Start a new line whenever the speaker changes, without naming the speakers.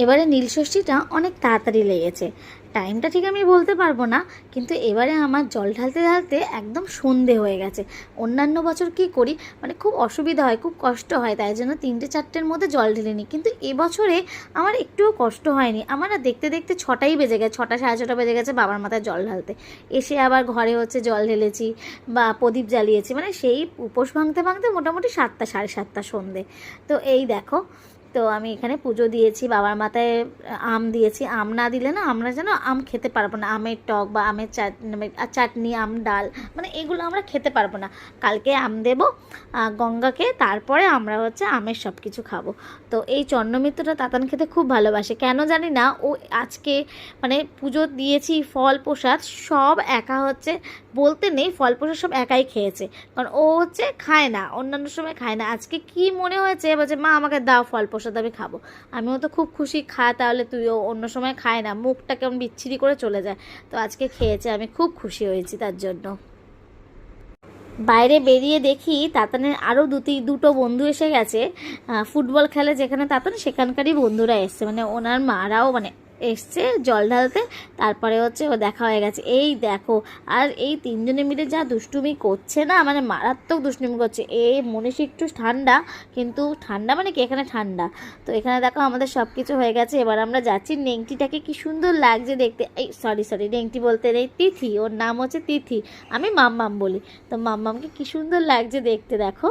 এবারে নীলষষ্ঠীটা অনেক তাড়াতাড়ি লেগেছে, টাইমটা ঠিক আমি বলতে পারবো না, কিন্তু এবারে আমার জল ঢালতে ঢালতে একদম সন্ধে হয়ে গেছে। অন্যান্য বছর কি করি, মানে খুব অসুবিধা হয়, খুব কষ্ট হয়, তাই জন্য 3টে 4টের মধ্যে জল ঢেলে নিই। কিন্তু এবছরে আমার একটুও কষ্ট হয়নি, আমার না দেখতে দেখতে 6টাই বেজে গেছে, 6টা 6:30 বেজে গেছে বাবার মাথায় জল ঢালতে। এসে আবার ঘরে হচ্ছে জল ঢেলেছি বা প্রদীপ জ্বালিয়েছি, মানে সেই উপোস ভাঙতে ভাঙতে মোটামুটি 7টা 7:30 সন্ধে। তো এই দেখো, তো আমি এখানে পুজো দিয়েছি, বাবার মাথায় আম দিয়েছি। আম না দিলে না আমরা যেন আম খেতে পারবো না, আমের টক বা আমের চাটনি, আম ডাল, মানে এগুলো আমরা খেতে পারবো না। কালকে আম দেব গঙ্গাকে, তারপরে আমরা হচ্ছে আমের সব কিছু খাবো। তো এই চন্দ্রমিত্রটা তাতান খেতে খুব ভালোবাসে, কেন জানি না। ও আজকে মানে পুজো দিয়েছি, ফল প্রসাদ সব একা হচ্ছে, বলতে নেই, ফল প্রসাদ সব একাই খেয়েছে। কারণ ও হচ্ছে খায় না, অন্যান্য সময় খায় না। আজকে কি মনে হয়েছে, বলছে মা আমাকে দাও ফল প্রসাদ, আমি খাবো। আমিও তো খুব খুশি, খা তাহলে তুইও। অন্য সময় খায় না, মুখটা কেমন বিচ্ছিরি করে চলে যায়। তো আজকে খেয়েছে, আমি খুব খুশি হয়েছি তার জন্য। বাইরে বেরিয়ে দেখি তাতানের আরও দুটো বন্ধু এসে গেছে। ফুটবল খেলে যেখানে তাতান, সেখানকারই বন্ধুরা এসছে, মানে ওনার মারাও মানে এসছে জল ঢালতে। তারপরে হচ্ছে ও দেখা হয়ে গেছে, এই দেখো। আর এই 3জনে মিলে যা দুষ্টুমি করছে না, মানে মারাত্মক দুষ্টুমি করছে। মনীষী একটু ঠান্ডা, কিন্তু ঠান্ডা মানে কি, এখানে ঠান্ডা। তো এখানে দেখো আমাদের সব কিছু হয়ে গেছে, এবার আমরা যাচ্ছি। নেংটিটাকে কি সুন্দর লাগছে দেখতে, এই সরি নেংটি বলতে নেই, তিথি, ওর নাম হচ্ছে তিথি, আমি মাম্মাম বলি। তো মাম্মামকে কি সুন্দর লাগছে দেখতে, দেখো।